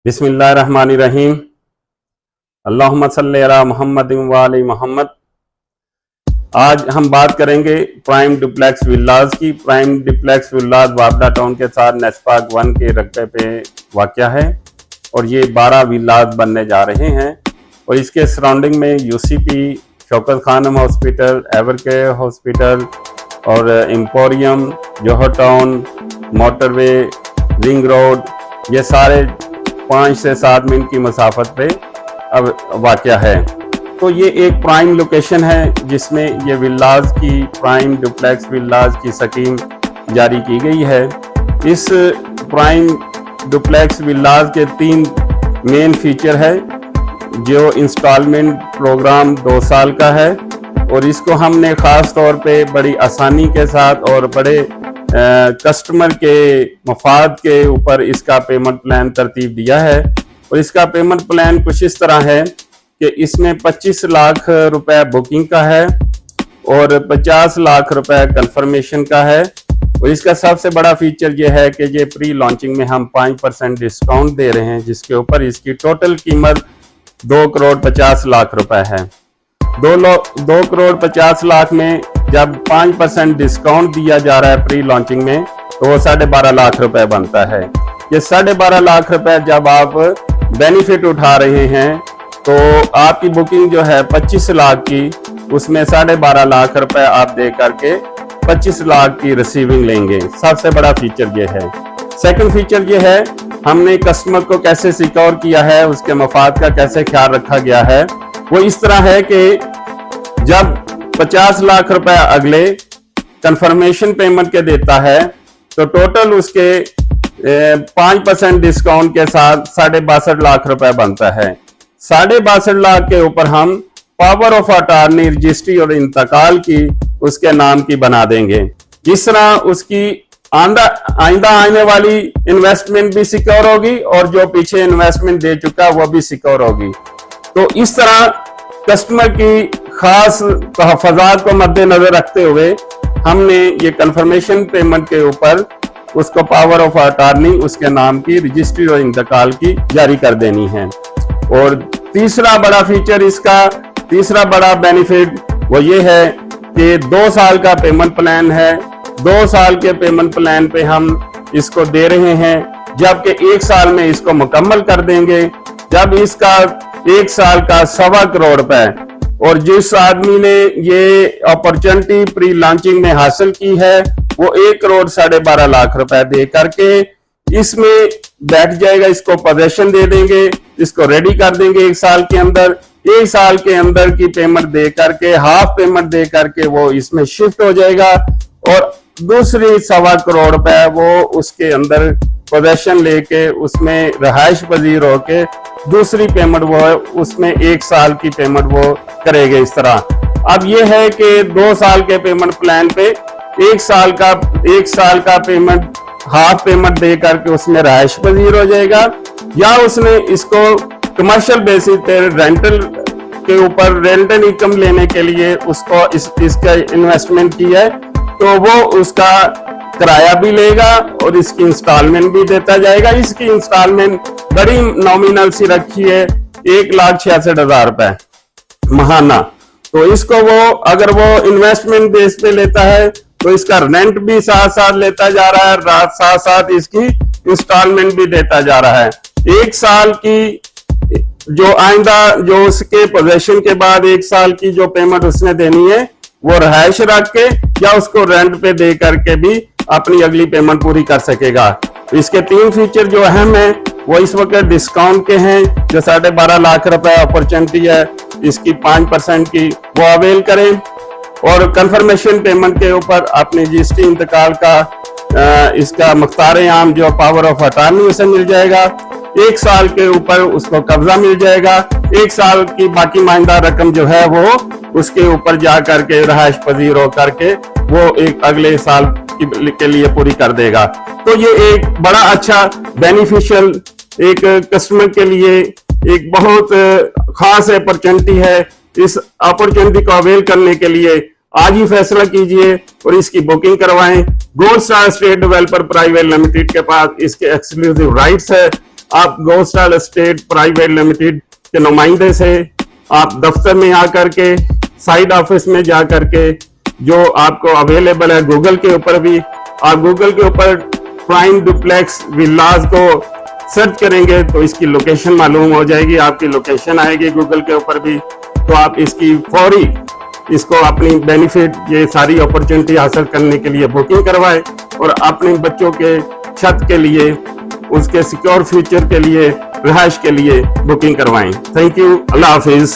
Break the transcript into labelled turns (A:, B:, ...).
A: बिस्मिल्लाहिर्रहमानिर्रहीम। अल्लाहुम्मा सल्ली अला मुहम्मद व आले मोहम्मद। आज हम बात करेंगे प्राइम डुप्लेक्स विल्लाज की। प्राइम डुप्लेक्स विल्लाज वापडा टाउन के साथ नेस्पाक 1 के रकबे पे वाक़या है और ये 12 विल्लाज बनने जा रहे हैं और इसके सराउंडिंग में UCP, Shaukat Khanum hospital, Evercare hospital और Emporium, Johar town, motorway, ring road, ये सारे 5 से 7 मिनट की मसाफत पे अब वाक़या है। तो ये एक प्राइम लोकेशन है जिसमें ये विल्लाज की प्राइम डुप्लेक्स विल्लाज की स्कीम जारी की गई है। इस प्राइम डुप्लेक्स विल्लाज के 3 मेन फीचर है। जो इंस्टॉलमेंट प्रोग्राम 2 साल का है और इसको हमने ख़ास तौर पे बड़ी आसानी के साथ और बड़े कस्टमर के मफाद के ऊपर इसका पेमेंट प्लान तरतीब दिया है। और इसका पेमेंट प्लान कुछ इस तरह है कि इसमें 25 लाख रुपए बुकिंग का है और 50 लाख रुपए कंफर्मेशन का है। और इसका सबसे बड़ा फीचर ये है कि ये प्री लॉन्चिंग में हम 5% डिस्काउंट दे रहे हैं, जिसके ऊपर इसकी टोटल कीमत 2 करोड़ 50 लाख रुपए है। 2 करोड़ 50 लाख में जब 5% डिस्काउंट दिया जा रहा है प्री लॉन्चिंग में, तो वो 12.5 लाख रुपए बनता है। ये 12.5 लाख रुपए जब आप बेनिफिट उठा रहे हैं तो आपकी बुकिंग जो है 25 लाख की, उसमें 12.5 लाख रुपए आप दे करके 25 लाख की रिसीविंग लेंगे। सबसे बड़ा फीचर ये है। सेकंड फीचर ये है, हमने कस्टमर को कैसे सिक्योर किया है, उसके मफाद का कैसे ख्याल रखा गया है। वो इस तरह है कि जब 50 लाख रुपए अगले कंफर्मेशन पेमेंट के देता है तो टोटल उसके 5% डिस्काउंट के साथ 62.5 लाख रुपए बनता है। 62.5 लाख के ऊपर हम पावर ऑफ अटॉर्नी, रजिस्ट्री और इंतकाल की उसके नाम की बना देंगे। जिस तरह उसकी आइंदा आने वाली इन्वेस्टमेंट भी सिक्योर होगी और जो पीछे इन्वेस्टमेंट दे चुका वो भी सिक्योर होगी। तो इस तरह कस्टमर की खास तहफ़्फ़ुज़ात को मद्देनजर रखते हुए हमने ये कंफर्मेशन पेमेंट के ऊपर उसको पावर ऑफ अटॉर्नी, उसके नाम की रजिस्ट्री और इंतकाल की जारी कर देनी है। और तीसरा बड़ा फीचर, इसका तीसरा बड़ा बेनिफिट वो ये है कि 2 साल का पेमेंट प्लान है। 2 साल के पेमेंट प्लान पे हम इसको दे रहे हैं, जबकि 1 साल में इसको मुकम्मल कर देंगे। जब इसका 1 साल का 1.25 करोड़ रुपए, और जिस आदमी ने ये अपॉर्चुनिटी प्री लॉन्चिंग में हासिल की है वो 1 करोड़ 12.5 लाख रुपए दे करके इसमें बैठ जाएगा। इसको पोजीशन दे देंगे, इसको रेडी कर देंगे 1 साल के अंदर। 1 साल के अंदर की पेमेंट दे करके, हाफ पेमेंट दे करके वो इसमें शिफ्ट हो जाएगा और दूसरी 1.25 करोड़ रुपए वो उसके अंदर पोजीशन लेके उसमें रहायश पजीर होके दूसरी पेमेंट वो उसमें 1 साल की पेमेंट वो करेंगे। इस तरह अब ये है कि 2 साल के पेमेंट प्लान पे 1 साल का पेमेंट हाफ पेमेंट दे करके उसमें रहायश पजीर हो जाएगा, या उसने इसको कमर्शियल बेसिस पे रेंटल के ऊपर रेंटल इनकम लेने के लिए उसको इसका इन्वेस्टमेंट की है तो वो उसका किराया भी लेगा और इसकी इंस्टॉलमेंट भी देता जाएगा। इसकी इंस्टॉलमेंट बड़ी नॉमिनल सी रखी है, 1,66,000 रुपए महाना। तो इसको वो अगर वो इन्वेस्टमेंट बेस पे लेता है तो इसका रेंट भी साथ साथ लेता जा रहा है, साथ साथ इसकी इंस्टॉलमेंट भी देता जा रहा है। 1 साल की जो आइंदा जो उसके पोजीशन के बाद 1 साल की जो पेमेंट उसने देनी है वो रहायश रख के या उसको रेंट पे दे करके भी अपनी अगली पेमेंट पूरी कर सकेगा। इसके 3 फीचर जो अहम है वो इस वक्त डिस्काउंट के हैं। जो 12.5 लाख रुपए अपॉर्चुनिटी है इसकी 5% की वो अवेल करें और कंफर्मेशन पेमेंट के ऊपर अपनी रजिस्ट्री इंतकाल का इसका मुख्तार आम जो पावर ऑफ अटॉर्नी उसे मिल जाएगा। 1 साल के ऊपर उसको कब्जा मिल जाएगा। 1 साल की बाकी माइंदा रकम जो है वो उसके ऊपर जा करके रहायश पजीर हो करके वो एक अगले साल के लिए पूरी कर देगा। तो ये एक बड़ा अच्छा बेनिफिशियल एक कस्टमर के लिए एक बहुत खास अपॉर्चुनिटी है। इस अपॉर्चुनिटी को अवेल करने के लिए आज ही फैसला कीजिए और इसकी बुकिंग करवाएं। Gold star state developer private limited के पास इसके एक्सक्लूसिव राइट्स है। आप गोस्टाल एस्टेट प्राइवेट लिमिटेड के नुमाइंदे से आप दफ्तर में आकर के, साइड ऑफिस में जा करके, जो आपको अवेलेबल है गूगल के ऊपर भी, आप गूगल के ऊपर प्राइम डुप्लेक्स विलास को सर्च करेंगे तो इसकी लोकेशन मालूम हो जाएगी, आपकी लोकेशन आएगी गूगल के ऊपर भी। तो आप इसकी फौरी इसको अपनी बेनिफिट, ये सारी अपॉर्चुनिटी हासिल करने के लिए बुकिंग करवाएं और अपने बच्चों के छत के लिए, उसके सिक्योर फ्यूचर के लिए, रिहाइश के लिए बुकिंग करवाएं। Thank you, Allah Hafiz.